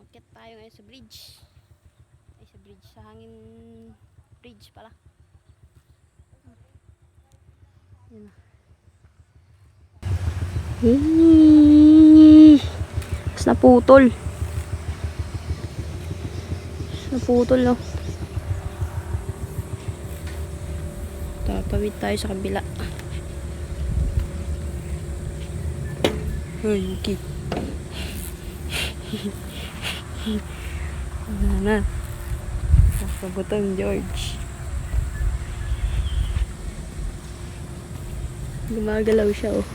Akit tayo ngayon sa bridge. Ay, sa bridge. Sa hangin bridge pala. Yun. Mas naputol. Naputol, no. Tatawid tayo sa kabila. Ay, okay. Na. Nakabutang George. Gumagalaw siya, oh.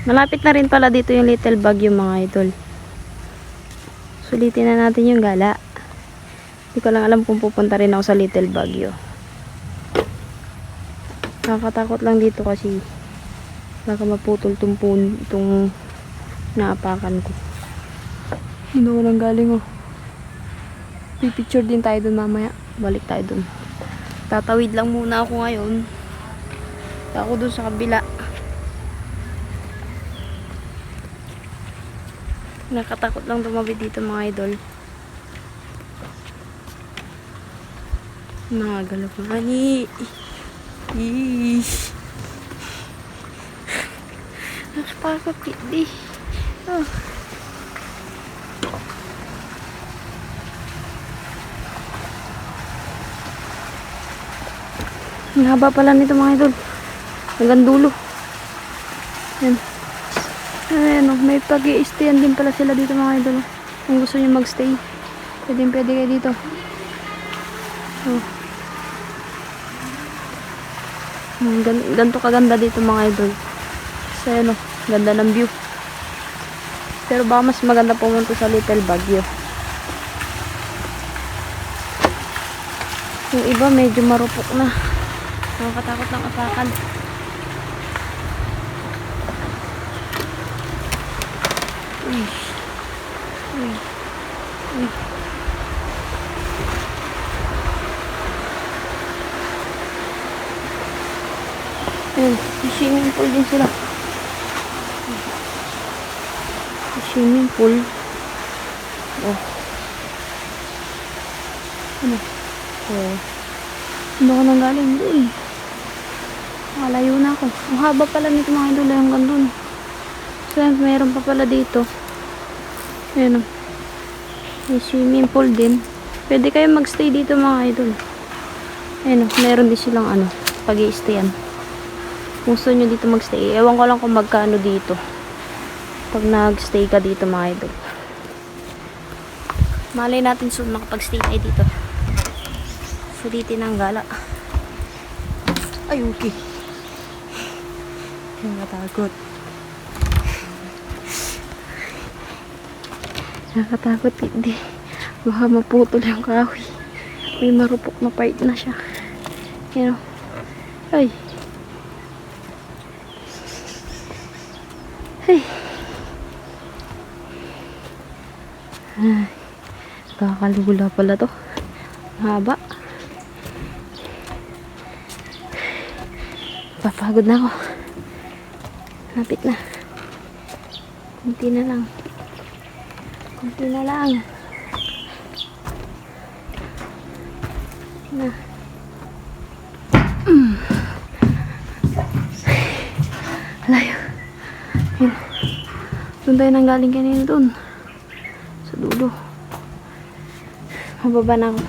Malapit na rin pala dito yung Little Baguio, mga idol. Sulitin na natin yung gala. Hindi ko lang alam kung pupunta rin ako sa Little Baguio. Nakakatakot lang dito kasi baka maputol itong naapakan ko. Hindi ko nang galing, oh. Pipicture din tayo dun mamaya. Balik tayo dun. Tatawid lang muna ako ngayon. Ako dun sa kabila. Nakatakot lang tumawid dito, mga idol. Nagalaw ko nga ni. Nakatakot, hindi. Oh. Ang haba pala nito, mga idol. Hanggang dulo. Yan. Ayan, oh, may pag-i-stayan din pala sila dito, mga idol. Kung gusto nyo mag-stay, pwede kayo dito. Oh. Ganito kaganda dito, mga idol. So, ayan, oh, ganda ng view. Pero baka mas maganda pumunta sa Little Baguio. Yung iba medyo marupok na. Nakakatakot ng apakan. Uy. Uy. Uy. Ayun, swimming pool din sila. Swimming pool. Oh. Ano? Oh. Ano ka nang galing doon? Malayo na ako. Ang haba pala nito, mga idol, hanggang doon. So, mayroon pa pala dito. Ayan, oh. May swimming pool din. Pwede kayo magstay dito, mga idol. Ayan, oh. Meron din silang pag-i-stayan. Kung gusto nyo dito magstay, ewan ko lang kung magkano dito pag nag-stay ka dito, mga idol. Malay natin soon makapag-stay tayo dito. Sulitin ang gala. Ay, okay. Nakatakot. Nakatakot, hindi. Baka maputol yung kahoy. May marupok na part na siya. Yan, oh. Ay. Ay. Ay. Kakalula pala to. Haba. Papagod na ako. Lapit na. Kunti na lang. Kunti na lang. Na. Layo. Yun. Doon tayo nang galing kanina doon. Sa dulo. Mababa na ako.